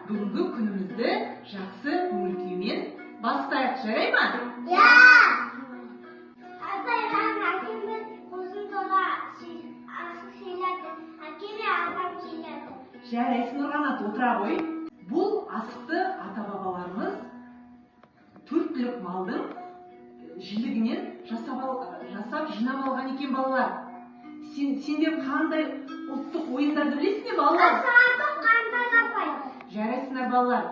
бүгінгі күнімізді жақсы көңіл күймен бастайық, жарай ма? Жарайсың, Нұрғанат, отыра ғой. Бұл асықты ата-бабаларымыз 4 түлік малдың жілігінен жасап жинап алған екен, балалар. Сендер қандай ұлттық ойындарды білесіңдер, балалар? Жарайсыңдар, балалар.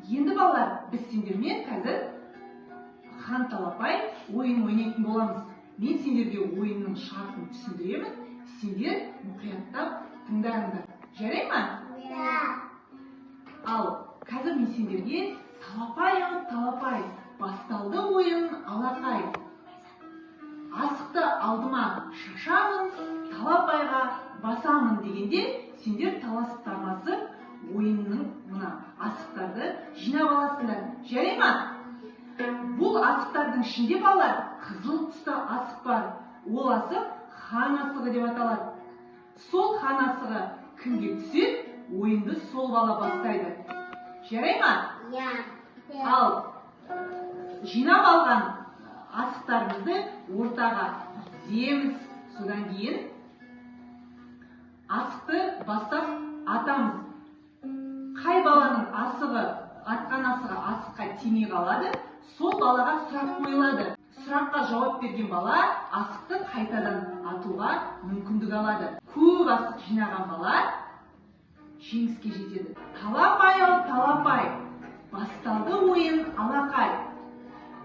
Енді, балалар, біз сендермен қазір хан талапай ойын ойнайтын боламыз. Мен сендерге ойынның шартын түсіндіремін. Сендер мұқияттап тыңдарыңдар. Жарай ма? Ал қазір мен сендерге талапай, басталды ойын алақай. Асықты алдыма шашамын, талапайға басамын дегенде, сендер таласып-тармасып ойынның мына асықтарды жинап аласыңдар. Жарай ма? Бұл асықтардың ішінде, балалар, қызыл түсті асық бар. Ол асық хан асығы деп аталады. Сол хан асығы кімге түссе, ойынды сол бала бастайды. Жарай ма? Ал жинап алған асықтарымызды ортаға тіземіз. Содан кейін асықты бастап атамыз. Қай баланың атқан асығы асыққа тимей қалады, сол балаға сұрақ қойылады. Сұраққа жауап берген бала асықты қайтадан атуға мүмкіндік алады. Көп асық жинаған бала жеңіске жетеді. Талапай, басталды ойын алақай.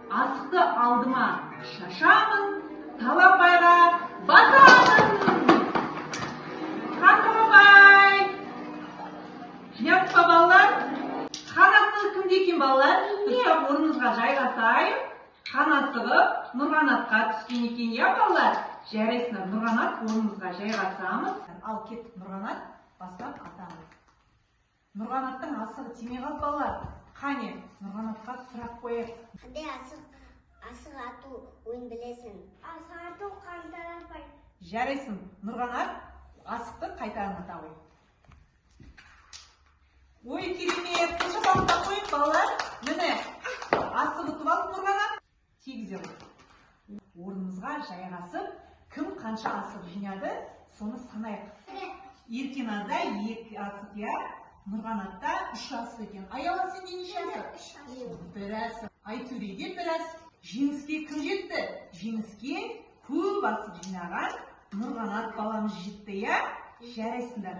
Асықты алдыма шашамын, талапайға басамын. Хан талапай! Жинап па, балалар? Хан асығы кімде екен, балалар? Дұрыстап орнымызға жайғасайық. Хан асығы Нұрғанатқа түскен екен, я, балалар? Жарайсыңдар, Нұрғанат орнымызға жайғасамыз. Ал кеттік, Нұрғанат бастап атамыз. Нұрғанаттың асығы тимей қалды, балалар. Қане, Нұрғанатқа сұрақ қойып. Қандай асық ату ойын білесің? Асық ату хан талапай. Жарайсың, Нұрғанат асықты қайтадан ата ғой. Ой, керемет, шапақтап қойып, балалар. Міне, асығы ұтып алды Нұрғанат. Тегізе ғой. Орнымызға жайғасып, кім қанша асық жинады, соны санайық. Еркеназда 2 асық, я, Нұрғанатта 3 асық екен. Аяла сенде неше асық? 1 асық. Айтөреге 1 асық. Жеңіске кім жетті? Жеңіске көп асық жинаған Нұрғанат баламыз жетті, я? Жарайсыңдар.